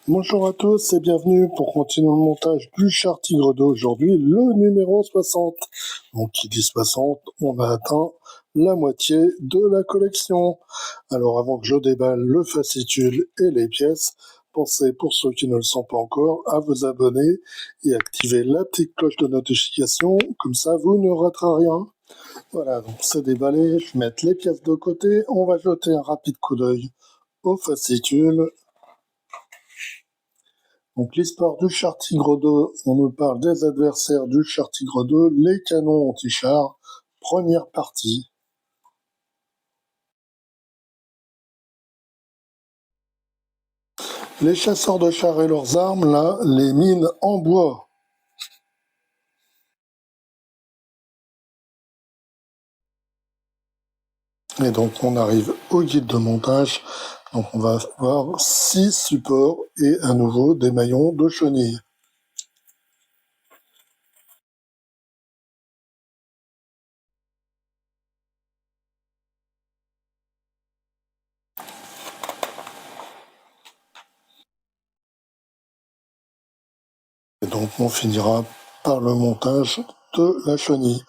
Bonjour à tous et bienvenue pour continuer le montage du char Tigre 2 aujourd'hui, le numéro 60. Donc qui dit 60, on a atteint la moitié de la collection. Alors avant que je déballe le fascicule et les pièces, pensez pour ceux qui ne le sont pas encore à vous abonner et activer la petite cloche de notification, comme ça vous ne raterez rien. Voilà, donc c'est déballé, je vais mettre les pièces de côté, on va jeter un rapide coup d'œil au fascicule. Donc l'histoire du char Tigre 2, on nous parle des adversaires du char Tigre 2, les canons anti-chars, première partie. Les chasseurs de chars et leurs armes, là, les mines en bois. Et donc on arrive au guide de montage. Donc on va voir 6 supports et à nouveau des maillons de chenille. Et donc on finira par le montage de la chenille.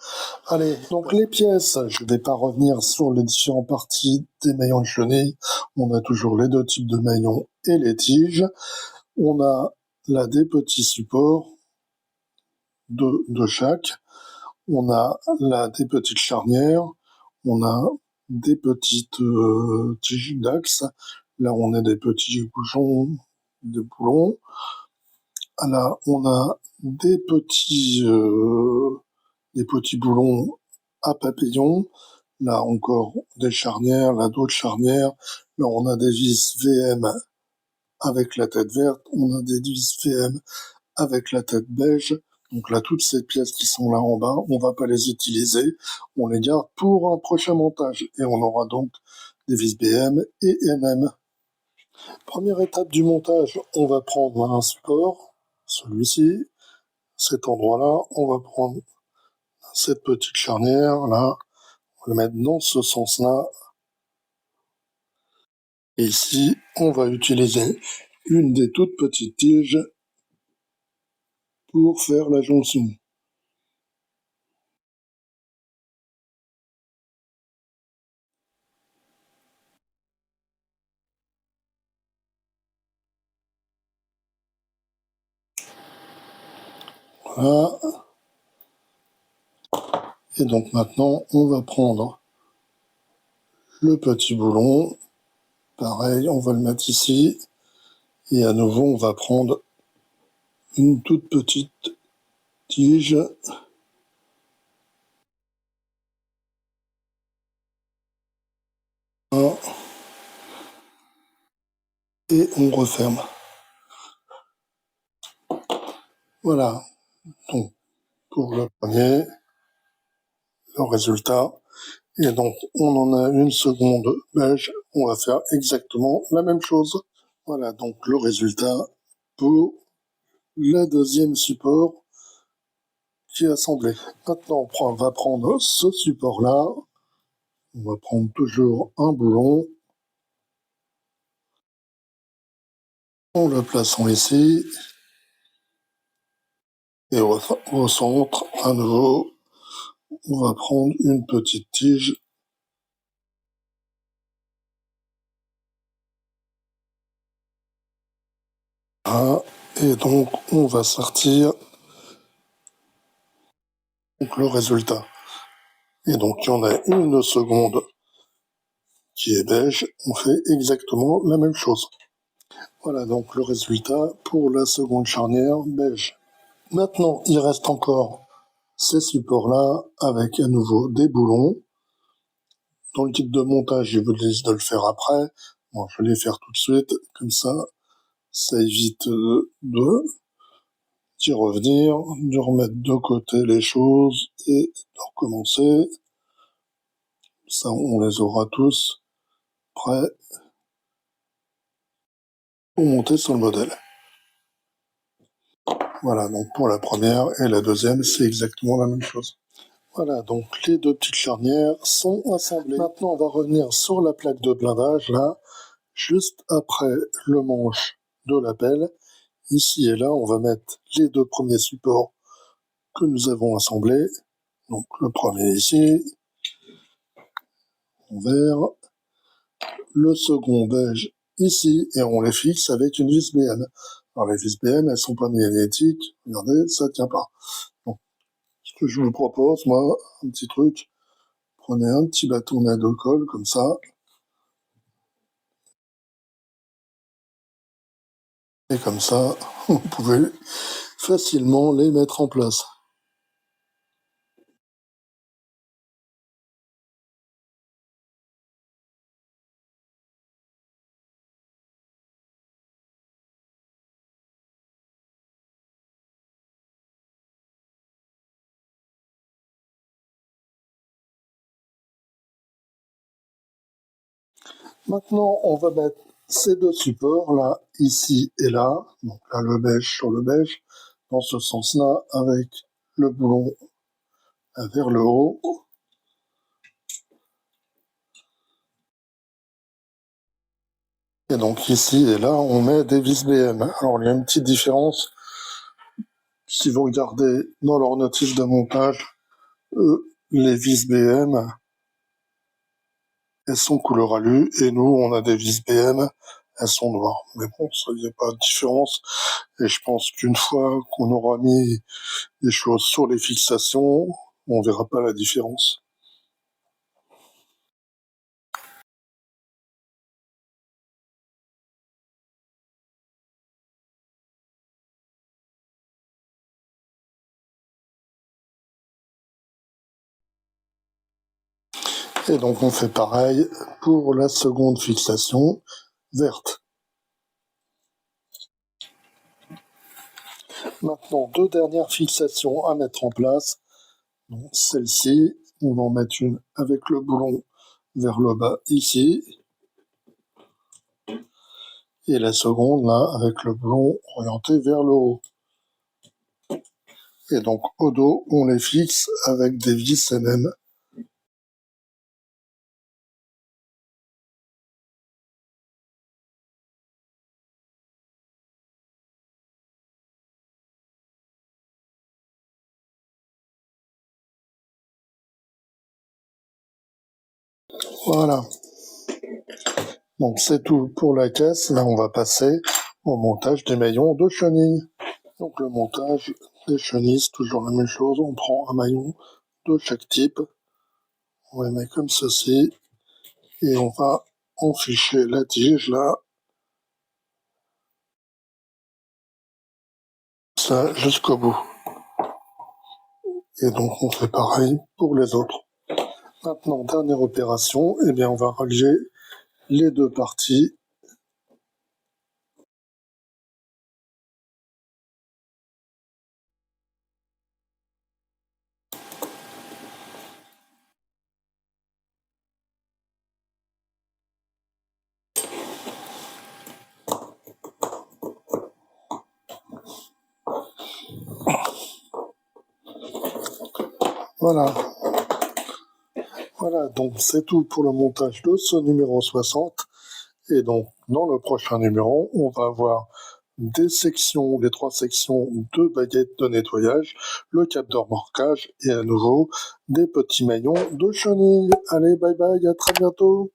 Allez, donc les pièces, je ne vais pas revenir sur les différentes parties des maillons de chenille. On a toujours les deux types de maillons et les tiges. On a là des petits supports de chaque. On a là des petites charnières. On a des petites tiges d'axe. Là, on a des petits bouchons, des boulons. Là, on a des petits boulons à papillons. Là encore des charnières, là d'autres charnières. Là, on a des vis VM avec la tête verte. On a des vis VM avec la tête beige. Donc là, toutes ces pièces qui sont là en bas, on va pas les utiliser. On les garde pour un prochain montage. Et on aura donc des vis BM et NM. Première étape du montage, on va prendre un support, celui-ci, cet endroit-là, on va prendre cette petite charnière là, on va le mettre dans ce sens-là. Et ici, on va utiliser une des toutes petites tiges pour faire la jonction. Voilà. Et donc maintenant, on va prendre le petit boulon. Pareil, on va le mettre ici. Et à nouveau, on va prendre une toute petite tige. Et on referme. Voilà. Donc, pour le premier, le résultat. Et donc, on en a une seconde beige. On va faire exactement la même chose. Voilà donc le résultat pour le deuxième support qui est assemblé. Maintenant, on va prendre ce support-là. On va prendre toujours un boulon. On le plaçons ici. Et au centre, à nouveau, on va prendre une petite tige. Voilà. Et donc, on va sortir donc, le résultat. Et donc, il y en a une seconde qui est beige. On fait exactement la même chose. Voilà donc le résultat pour la seconde charnière beige. Maintenant, il reste encore ces supports-là avec à nouveau des boulons. Dans le kit de montage, je vous dis de le faire après. Bon, je vais les faire tout de suite, comme ça évite d'y revenir, de remettre de côté les choses et de recommencer. Ça, on les aura tous prêts pour monter sur le modèle. Voilà, donc pour la première et la deuxième, c'est exactement la même chose. Voilà, donc les deux petites charnières sont assemblées. Maintenant, on va revenir sur la plaque de blindage, là, juste après le manche de la pelle. Ici et là, on va mettre les deux premiers supports que nous avons assemblés. Donc le premier ici, en vert, le second beige ici, et on les fixe avec une vis BM. Alors les vis BM, elles sont pas magnétiques, regardez, ça tient pas. Donc, ce que je vous propose, moi, un petit truc, prenez un petit bâtonnet de colle, comme ça, et comme ça, vous pouvez facilement les mettre en place. Maintenant, on va mettre ces deux supports, là, ici et là. Donc là, le beige sur le beige, dans ce sens-là, avec le boulon vers le haut. Et donc ici et là, on met des vis BM. Alors il y a une petite différence. Si vous regardez dans leur notice de montage, les vis BM, elles sont couleur alu, et nous, on a des vis BM, elles sont noires. Mais bon, ça, il n'y a pas de différence. Et je pense qu'une fois qu'on aura mis des choses sur les fixations, on verra pas la différence. Et donc on fait pareil pour la seconde fixation verte. Maintenant, deux dernières fixations à mettre en place. Celle-ci, on va en mettre une avec le boulon vers le bas ici, et la seconde là avec le boulon orienté vers le haut. Et donc au dos, on les fixe avec des vis MM. Voilà. Donc c'est tout pour la caisse. Là, on va passer au montage des maillons de chenille. Donc le montage des chenilles, c'est toujours la même chose. On prend un maillon de chaque type, on les met comme ceci, et on va enficher la tige là, ça jusqu'au bout. Et donc on fait pareil pour les autres. Maintenant, dernière opération, eh bien on va relier les deux parties. Voilà. Voilà, donc c'est tout pour le montage de ce numéro 60. Et donc, dans le prochain numéro, on va avoir des sections, les trois sections de baguettes de nettoyage, le cap de remorquage et à nouveau des petits maillons de chenilles. Allez, bye bye, à très bientôt.